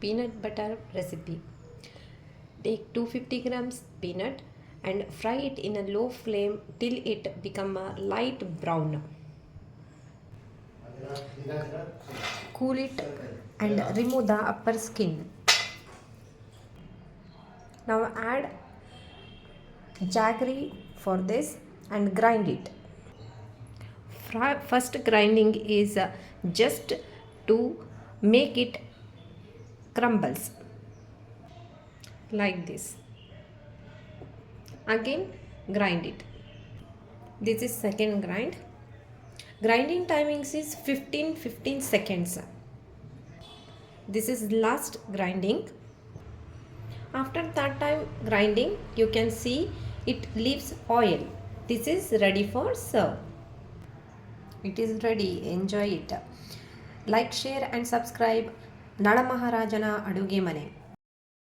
peanut butter recipe. Take 250 grams peanut and fry it in a low flame till it become a light brown. Cool it and remove the upper skin. Now add jaggery for this and grind it. First grinding is just to make it crumbles like this. Again grind it. This is second grind. Grinding timings is 15 seconds. This is last grinding. After that time grinding, you can see it leaves oil. This is ready for serve. It is ready. Enjoy it. Like, share and subscribe. Nala Maharajana Aduge Mane.